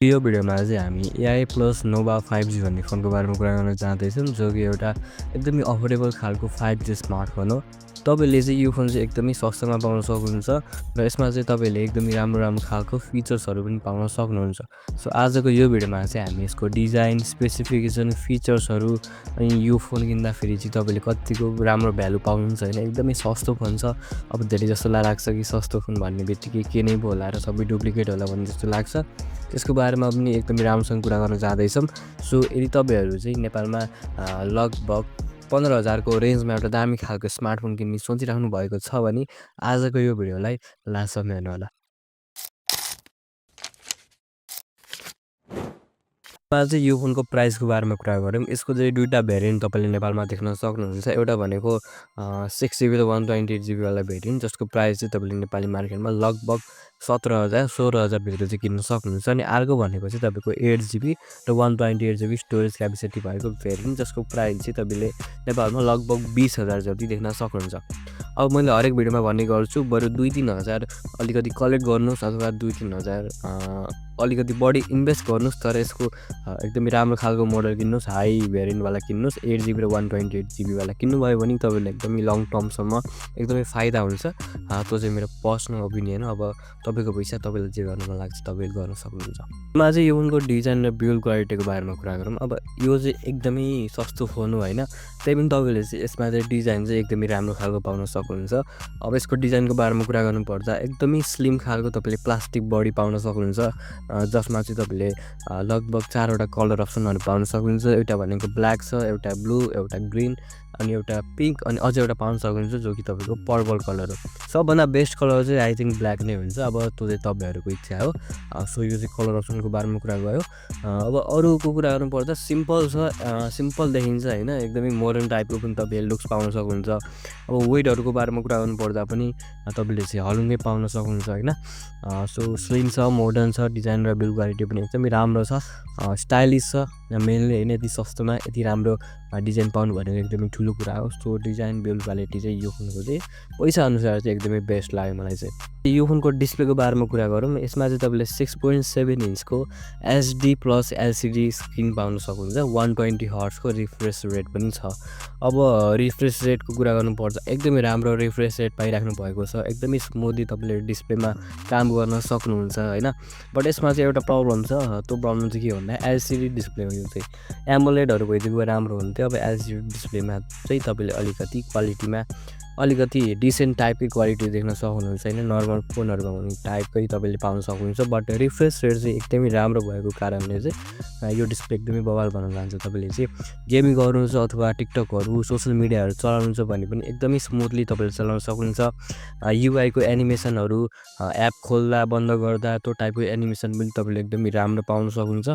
यो भिडियोमा चाहिँ हामी एआई प्लस नोभा 5G भन्ने फोनको बारेमा कुरा गर्न चाहँदैछौँ, जो कि एउटा एकदमै अफोर्डेबल खालको 5G स्मार्टफोन हो। तपाईँले चाहिँ यो फोन चाहिँ एकदमै सस्तोमा पाउन सक्नुहुन्छ र यसमा चाहिँ तपाईँले एकदमै राम्रो खालको फिचर्सहरू पनि पाउन सक्नुहुन्छ। सो आजको यो भिडियोमा चाहिँ हामी यसको डिजाइन, स्पेसिफिकेसन, फिचर्सहरू अनि यो फोन किन्दाखेरि चाहिँ तपाईँले कतिको राम्रो भ्यालु पाउनुहुन्छ होइन। एकदमै सस्तो फोन छ। अब धेरै जसोलाई लाग्छ कि सस्तो फोन भन्ने बित्तिकै के नै पो होला र सबै डुप्लिकेट होला भन्ने जस्तो लाग्छ। त्यसको बारेमा पनि एकदमै राम्रोसँग कुरा गर्न चाहँदैछौँ। सो यदि तपाईँहरू चाहिँ नेपालमा लगभग 15,000 को रेन्जमा एउटा दामी खालको स्मार्टफोन किन्ने सोचिराख्नु भएको छ भने आजको यो भिडियोलाई लास्टसम्म हेर्नुहोला। चाहिँ यो फोनको प्राइसको बारेमा कुरा गरौँ। यसको चाहिँ दुईवटा भेरिएन्ट तपाईँले नेपालमा देख्न सक्नुहुन्छ। एउटा भनेको 6GB र 128GB वाला भेरिएन्ट, जसको प्राइस चाहिँ तपाईँले नेपाली मार्केटमा लगभग 17,000 16,000 भित्र चाहिँ किन्न सक्नुहुन्छ। अनि अर्को भनेको चाहिँ तपाईँको 8GB र 128GB स्टोरेज क्यापेसिटी भएको भेरिएन्ट, जसको प्राइस चाहिँ तपाईँले नेपालमा लगभग 20,000 जति देख्न सक्नुहुन्छ। अब मैले हरेक भिडियोमा भन्ने गर्छु, बरु 2-3 हजार अलिकति कलेक्ट गर्नुहोस् अथवा 2-3 हजार अलिकति बढी इन्भेस्ट गर्नुहोस्, तर यसको एकदमै राम्रो खालको मोडल किन्नुहोस्, हाई भेरिएन्टवाला किन्नुहोस्। 8GB र 128GB वाला किन्नुभयो भने तपाईँले एकदमै लङ टर्मसम्म एकदमै फाइदा हुन्छ। त्यो चाहिँ मेरो पर्सनल ओपिनियन हो। अब तपाईँको पैसा, तपाईँलाई जे गर्न मन लाग्छ तपाईँले गर्न सक्नुहुन्छ। यसमा चाहिँ यो फोनको डिजाइन र बिल्ड क्वालिटीको बारेमा कुरा गरौँ। अब यो चाहिँ एकदमै सस्तो फोन हो होइन, त्यही पनि तपाईँले चाहिँ यसमा चाहिँ डिजाइन चाहिँ एकदमै राम्रो खालको पाउन सक्नुहुन्छ। अब यसको डिजाइनको बारेमा कुरा गर्नुपर्दा एकदमै स्लिम खालको तपाईँले प्लास्टिक बडी पाउन सक्नुहुन्छ, जसमा चाहिँ तपाईँले लगभग 4वटा कलर अप्सनहरू पाउन सक्नुहुन्छ। एउटा भनेको ब्ल्याक छ, एउटा ब्लू, एउटा ग्रिन अनि एउटा पिङ्क, अनि अझै एउटा पाउन सक्नुहुन्छ जो कि तपाईँको पर्पल कलर हो। सबभन्दा बेस्ट कलर चाहिँ आई थिङ्क ब्ल्याक नै हुन्छ। अब त्यो चाहिँ तपाईँहरूको इच्छा हो। सो यो चाहिँ कलर अप्सनको बारेमा कुरा गयो। अब अरूको कुरा गर्नुपर्दा सिम्पल छ, सिम्पल देखिन्छ होइन, एकदमै मोडर्न टाइपको पनि तपाईँले लुक्स पाउन सक्नुहुन्छ। अब वेटहरूको बारेमा कुरा गर्नुपर्दा पनि तपाईँले चाहिँ हलुङ्गै पाउन सक्नुहुन्छ होइन। सो स्लिम छ, मोडर्न छ, डिजाइन र बिल्ड क्वालिटी पनि एकदमै राम्रो छ, स्टाइलिस छ। मेनली होइन, यति सस्तोमा यति राम्रो डिजाइन पाउनु भनेको एकदमै ठुलो कुरा हो। सो डिजाइन बिल्ड क्वालिटी चाहिँ यो फोनको चाहिँ पैसा अनुसार चाहिँ एकदमै बेस्ट लाग्यो मलाई चाहिँ। यो फोनको डिस्प्लेको बारेमा कुरा गरौँ। यसमा चाहिँ तपाईँले 6.7 इन्चको एचडी प्लस एलसिडी स्क्रिन पाउन सक्नुहुन्छ। 120 हर्ट्जको रिफ्रेस रेट पनि छ। अब रिफ्रेस रेटको कुरा गर्नुपर्दा एकदमै राम्रो रिफ्रेस रेट पाइराख्नु भएको छ। एकदमै स्मुथली तपाईँले डिस्प्लेमा काम गर्न सक्नुहुन्छ होइन। बट यसमा चाहिँ एउटा प्रब्लम छ। त्यो प्रब्लम चाहिँ के भन्दा एलसिडी डिस्प्ले हो। यो चाहिँ एमोलेडहरू भइदिएको राम्रो हुन्थ्यो। अब एलसिडी डिस्प्लेमा चाहिँ तपाईँले अलिकति क्वालिटीमा अलिकति डिसेन्ट टाइपकै क्वालिटी देख्न सक्नुहुन्छ होइन। नर्मल फोनहरूमा हुने टाइपकै तपाईँले पाउन सक्नुहुन्छ। बट रिफ्रेस रेट चाहिँ एकदमै राम्रो भएको कारणले चाहिँ यो डिस्प्ले एकदमै बवाल बन्न जान्छ। तपाईँले चाहिँ गेमिङ गर्नुहुन्छ अथवा टिकटकहरू सोसियल मिडियाहरू चलाउनुहुन्छ भने पनि एकदमै स्मुथली तपाईँले चलाउन सक्नुहुन्छ। युआईको एनिमेसनहरू एप खोल्दा बन्द गर्दा त्यो टाइपको एनिमेसन पनि तपाईँले एकदमै राम्रो पाउन सक्नुहुन्छ।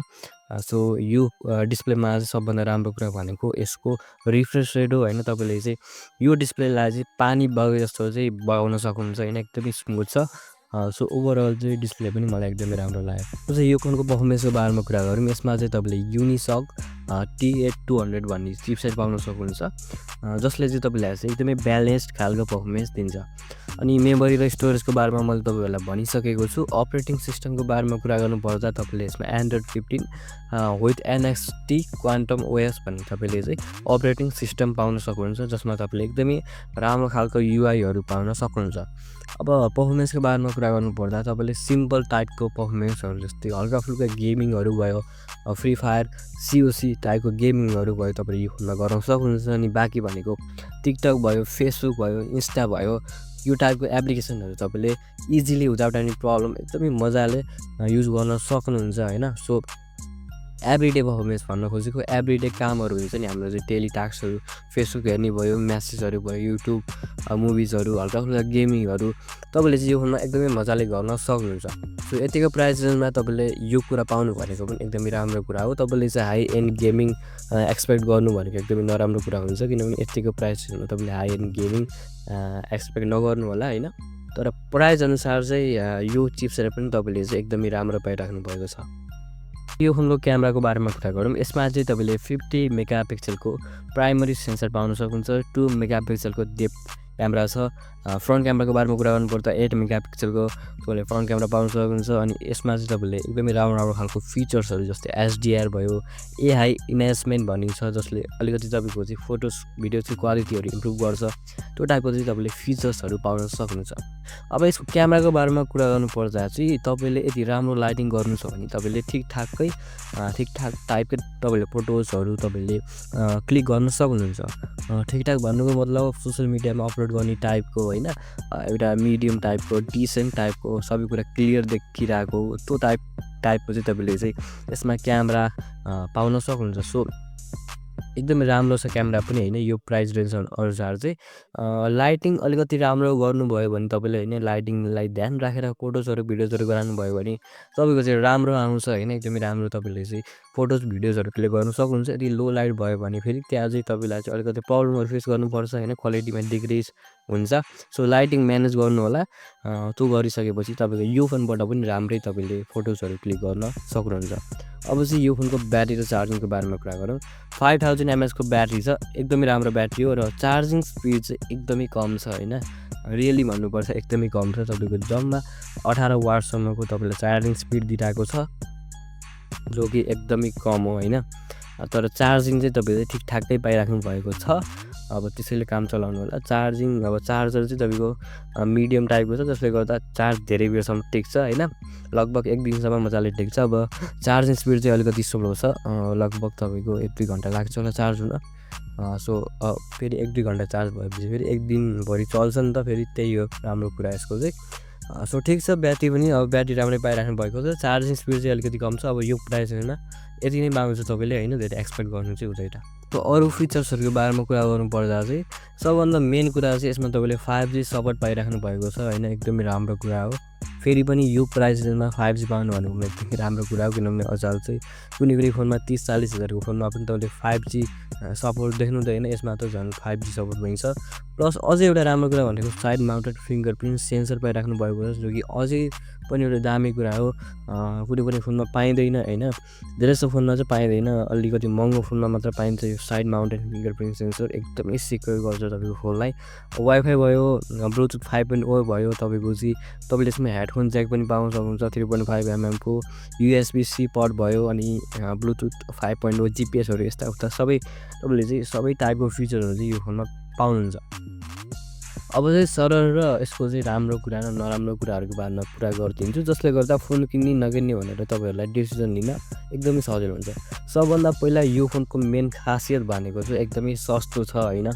सो यो डिस्प्लेमा चाहिँ सबभन्दा राम्रो कुरा भनेको यसको रिफ्रेस रेट हो होइन। तपाईँले चाहिँ यो डिस्प्लेलाई चाहिँ पानी बगे जस्तो चाहिँ बगाउन सक्नुहुन्छ होइन, एकदमै स्मुथ छ। सो ओभरअल चाहिँ डिस्प्ले पनि मलाई एकदमै राम्रो लाग्यो। चाहिँ यो फोनको पर्फर्मेन्सको बारेमा कुरा गरौँ। यसमा चाहिँ तपाईँले युनिसक T8200 भन्ने चिपसेट पाउन सक्नुहुन्छ, जसले चाहिँ तपाईँलाई चाहिँ एकदमै ब्यालेन्स्ड खालको पर्फर्मेन्स दिन्छ। अनि मेमोरी र स्टोरेजको बारेमा मैले तपाईँहरूलाई भनिसकेको छु। अपरेटिङ सिस्टमको बारेमा कुरा गर्नुपर्दा तपाईँले यसमा Android 15 with NXT quantum OS भन्ने तपाईँले चाहिँ अपरेटिङ सिस्टम पाउन सक्नुहुन्छ, जसमा तपाईँले एकदमै राम्रो खालको युआईहरू पाउन सक्नुहुन्छ। अब पर्फर्मेन्सको बारेमा कुरा गर्नुपर्दा तपाईँले सिम्पल टाइपको पर्फर्मेन्सहरू जस्तै हल्का फुल्का गेमिङहरू भयो, फ्री फायर सिओसी टाइपको गेमिङहरू भयो, तपाईँले यो फोनमा गर्न सक्नुहुन्छ। अनि बाँकी भनेको टिकटक भयो, फेसबुक भयो, इन्स्टा भयो, यो टाइपको एप्लिकेसनहरू तपाईँले इजिली विदाउट एनी प्रब्लम एकदमै मजाले युज गर्न सक्नुहुन्छ होइन। सो एभ्रिडे पर्फर्मेन्स भन्न खोजेको एभ्रिडे कामहरू हुन्छ नि हाम्रो चाहिँ डेली टास्कहरू, फेसबुक हेर्ने भयो, म्यासेजहरू भयो, युट्युब मुभिजहरू, हल्का फुल्का गेमिङहरू तपाईँले चाहिँ यो फोनमा एकदमै मजाले गर्न सक्नुहुन्छ। सो यतिको प्राइस रेन्जमा तपाईँले यो कुरा पाउनु भनेको पनि एकदमै राम्रो कुरा हो। तपाईँले चाहिँ हाई एन्ड गेमिङ एक्सपेक्ट गर्नु भनेको एकदमै नराम्रो कुरा हुन्छ, किनभने यतिको प्राइस रेन्जमा तपाईँले हाई एन्ड गेमिङ एक्सपेक्ट नगर्नु होला होइन। तर प्राइस अनुसार चाहिँ यो चिपसेट पनि तपाईँले चाहिँ एकदमै राम्रो पाइराख्नु भएको छ। यो फोनको क्यामेराको बारेमा कुरा गरौँ। यसमा चाहिँ तपाईँले 50 मेगापिक्सलको प्राइमरी सेन्सर पाउन सक्नुहुन्छ, 2 मेगापिक्सलको डेप्थ क्यामेरा छ। फ्रन्ट क्यामेराको बारेमा कुरा गर्नुपर्दा 8 मेगापिक्सलको तपाईँले फ्रन्ट क्यामेरा पाउन सक्नुहुन्छ। अनि यसमा चाहिँ तपाईँले एकदमै राम्रो खालको फिचर्सहरू जस्तै एचडिआर भयो, एआई इन्हान्समेन्ट भन्ने छ, जसले अलिकति तपाईँको चाहिँ फोटोस भिडियो चाहिँ क्वालिटीहरू इम्प्रुभ गर्छ। त्यो टाइपको चाहिँ तपाईँले फिचर्सहरू पाउन सक्नुहुन्छ। अब यसको क्यामेराको बारेमा कुरा गर्नुपर्दा चाहिँ तपाईँले यदि राम्रो लाइटिङ गर्नु छ भने तपाईँले ठिकठाक टाइपकै तपाईँले फोटोजहरू तपाईँले क्लिक गर्न सक्नुहुन्छ। ठिकठाक भन्नुको मतलब सोसियल मिडियामा अपलोड गर्ने टाइपको होइन, एउटा मिडियम टाइपको डिसेन्ट टाइपको सबै कुरा क्लियर देखिरहेको त्यो टाइपको चाहिँ तपाईँले चाहिँ यसमा क्यामेरा पाउन सक्नुहुन्छ। सो एकदमै राम्रो छ क्यामेरा पनि होइन। यो प्राइस रेन्ज अनुसार चाहिँ लाइटिङ अलिकति राम्रो गर्नुभयो भने तपाईँले होइन, लाइटिङलाई ध्यान राखेर फोटोजहरू भिडियोजहरू गराउनु भयो भने तपाईँको चाहिँ राम्रो आउँछ होइन। एकदमै राम्रो तपाईँले चाहिँ फोटोज भिडियोजहरू क्लिक गर्नु सक्नुहुन्छ। यदि लो लाइट भयो भने फेरि त्यहाँ चाहिँ तपाईँलाई चाहिँ अलिकति प्रब्लमहरू फेस गर्नुपर्छ होइन, क्वालिटीमा डिक्रिज हुन्छ। सो लाइटिङ म्यानेज गर्नु होला। त्यो गरिसकेपछि तपाईँको यो फोनबाट पनि राम्रै तपाईँले फोटोजहरू क्लिक गर्न सक्नुहुन्छ। अब चाहिँ यो फोनको ब्याट्री र चार्जिङको बारेमा कुरा गरौँ। 5000 mAhको ब्याट्री छ, एकदमै राम्रो ब्याट्री हो। र चार्जिङ स्पिड चाहिँ एकदमै कम छ होइन, रियली भन्नुपर्छ एकदमै कम छ। तपाईँको जम्मा 18 वाटसम्मको तपाईँलाई चार्जिङ स्पिड दिइरहेको छ, जो कि एकदमै कम हो होइन। तर चार्जिङ चाहिँ तपाईँले ठिकठाकै पाइराख्नु भएको छ। अब त्यसैले काम चलाउनु होला। चार्जिङ अब चार्जर चाहिँ तपाईँको मिडियम टाइपको छ, जसले गर्दा चार्ज धेरै बेरसम्म टिक्छ होइन, लगभग 1 दिनसम्म मजाले टिक्छ। अब चार्जिङ स्पिड चाहिँ अलिकति स्लो छ, लगभग तपाईँको 1-2 घन्टा लाग्छ होला चार्ज हुन। सो फेरि 1-2 घन्टा चार्ज भएपछि फेरि 1 दिनभरि चल्छ नि त, फेरि त्यही हो राम्रो कुरा यसको चाहिँ। सो ठिक छ, ब्याट्री पनि अब ब्याट्री राम्रै पाइराख्नु भएको छ। चार्जिङ स्पिड चाहिँ अलिकति कम छ। अब यो प्राइस होइन, यति नै माग्छु तपाईँले होइन, धेरै एक्सपेक्ट गर्नु चाहिँ हुँदैन। त अरू फिचर्सहरूको बारेमा कुरा गर्नुपर्दा चाहिँ सबभन्दा मेन कुरा चाहिँ यसमा तपाईँले 5G सपोर्ट पाइराख्नु भएको छ होइन, एकदमै राम्रो कुरा हो। फेरि पनि यो प्राइस रेन्जमा 5G पाउनु भनेको एकदमै राम्रो कुरा हो, किनभने अझाल चाहिँ कुनै फोनमा 30-40 हजारको फोनमा पनि तपाईँले 5G सपोर्ट देख्नु हुँदैन। यसमा त झन् 5G सपोर्ट भइन्छ। प्लस अझै एउटा राम्रो कुरा भनेको साइड माउन्टेड फिङ्गरप्रिन्ट सेन्सर पाइराख्नु भएको छ, जो कि अझै पनि एउटा दामी कुरा हो। कुनै फोनमा पाइँदैन होइन, धेरै जस्तो फोनमा चाहिँ पाइँदैन, अलिकति महँगो फोनमा मात्र पाइन्छ यो साइड माउन्टेड फिङ्गरप्रिन्ट सेन्सर। एकदमै सिक्योर गर्छ तपाईँको फोनलाई। वाइफाई भयो, ब्लुटुथ 5.0 भयो, तपाईँको चाहिँ तपाईँले यसमा हेडफोन ज्याक पनि पाउन सक्नुहुन्छ। 3.5 को USB-C पोर्ट भयो, अनि ब्लुटुथ 5.0 GPS यस्ता उता सबै तपाईँले चाहिँ सबै टाइपको फिचरहरू चाहिँ यो फोनमा पाउनुहुन्छ। अब चाहिँ सरल र यसको चाहिँ राम्रो कुरा र नराम्रो कुराहरूको बारेमा कुरा गरिदिन्छु, जसले गर्दा फोन किन्ने नकिन्ने भनेर तपाईँहरूलाई डिसिजन लिन एकदमै सजिलो हुन्छ। सबभन्दा पहिला यो फोनको मेन खासियत भनेको चाहिँ एकदमै सस्तो छ होइन,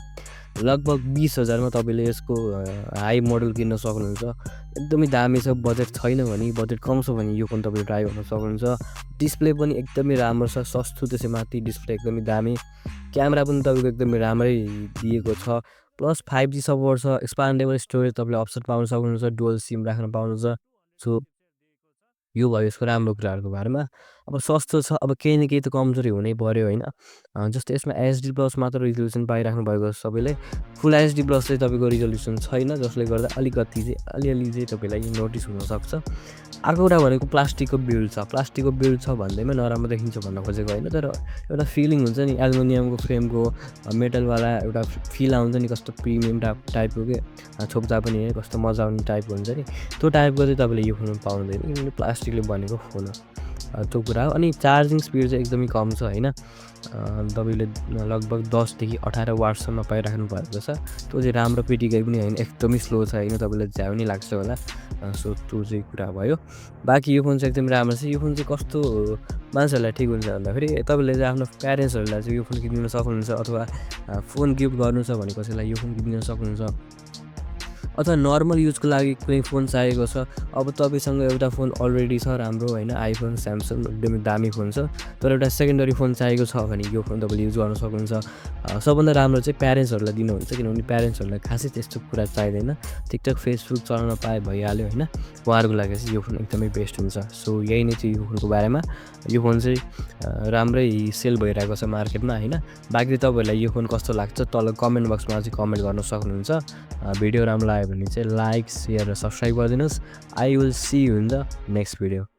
लगभग 20,000मा तपाईँले यसको हाई मोडल किन्न सक्नुहुन्छ। एकदमै दामी छ। बजेट छैन भने, बजेट कम छ भने यो फोन तपाईँले ट्राई गर्न सक्नुहुन्छ। डिस्प्ले पनि एकदमै राम्रो छ, सस्तो त्यसैमाथि डिस्प्ले एकदमै दामी। क्यामेरा पनि तपाईँको एकदमै राम्रै दिएको छ। प्लस 5G सपोर्ट छ, एक्सपान्डेबल स्टोरेज तपाईँले अप्सन पाउन सक्नुहुन्छ, डुअल सिम राख्न पाउनुहुन्छ। सो यो भयो यसको राम्रो कुराहरूको बारेमा। अब सस्तो छ, अब केही न केही त कमजोरी हुनै पर्यो होइन। जस्तै यसमा HD+ मात्र रिजोल्युसन पाइराख्नु भएको छ सबैले। फुल HD+ चाहिँ तपाईँको रिजोल्युसन छैन, जसले गर्दा अलिकति चाहिँ अलिअलि चाहिँ तपाईँलाई नोटिस हुनसक्छ। अर्को कुरा भनेको प्लास्टिकको बिल्ड छ। प्लास्टिकको बिल्ड छ भन्दैमा नराम्रो देखिन्छ भन्न खोजेको होइन, तर एउटा फिलिङ हुन्छ नि, एल्युमिनियमको फ्रेमको मेटलवाला एउटा फिल आउँछ नि, कस्तो प्रिमियम टाइपको के, छोप्दा पनि है कस्तो मजा आउने टाइपको हुन्छ नि, त्यो टाइपको चाहिँ तपाईँले यो फोनमा पाउँदैन, किनभने प्लास्टिकले बनेको फोन हो। त्यो कुरा हो। अनि चार्जिङ स्पिड चाहिँ एकदमै कम छ होइन, तपाईँले लगभग 10 देखि 18 वाटसम्म पाइराख्नु भएको छ। त्यो चाहिँ राम्रो पिटिकै पनि होइन, एकदमै स्लो छ होइन, तपाईँलाई झ्याउ नि लाग्छ होला। सो त्यो चाहिँ कुरा भयो। बाँकी यो फोन चाहिँ एकदमै राम्रो छ। यो फोन चाहिँ कस्तो मान्छेहरूलाई ठिक हुन्छ भन्दाखेरि तपाईँले चाहिँ आफ्नो प्यारेन्ट्सहरूलाई चाहिँ यो फोन किनिदिन सक्नुहुन्छ, अथवा फोन गिफ्ट गर्नु छ भने कसैलाई यो फोन किनिदिन सक्नुहुन्छ, अथवा नर्मल युजको लागि कुनै फोन चाहिएको छ। अब तपाईँसँग एउटा फोन अलरेडी छ राम्रो होइन, आइफोन, स्यामसङ एकदमै दामी फोन छ, तर एउटा सेकेन्डरी फोन चाहिएको छ भने यो फोन तपाईँले युज गर्न सक्नुहुन्छ। सबभन्दा राम्रो चाहिँ प्यारेन्ट्सहरूलाई दिनुहुन्छ, किनभने प्यारेन्ट्सहरूलाई खासै त्यस्तो कुरा चाहिँदैन, टिकटक फेसबुक चलाउन पाए भइहाल्यो होइन। उहाँहरूको लागि चाहिँ यो फोन एकदमै बेस्ट हुन्छ। सो यही नै चाहिँ यो फोनको बारेमा। यो फोन चाहिँ राम्रै सेल भइरहेको छ मार्केटमा होइन। बाँकी तपाईँहरूलाई यो फोन कस्तो लाग्छ तल कमेन्ट बक्समा चाहिँ कमेन्ट गर्न सक्नुहुन्छ। भिडियो राम्रो लाग्यो भने चाहिँ लाइक, सेयर र सब्सक्राइब गरिदिनुहोस्। I will see you in the next video.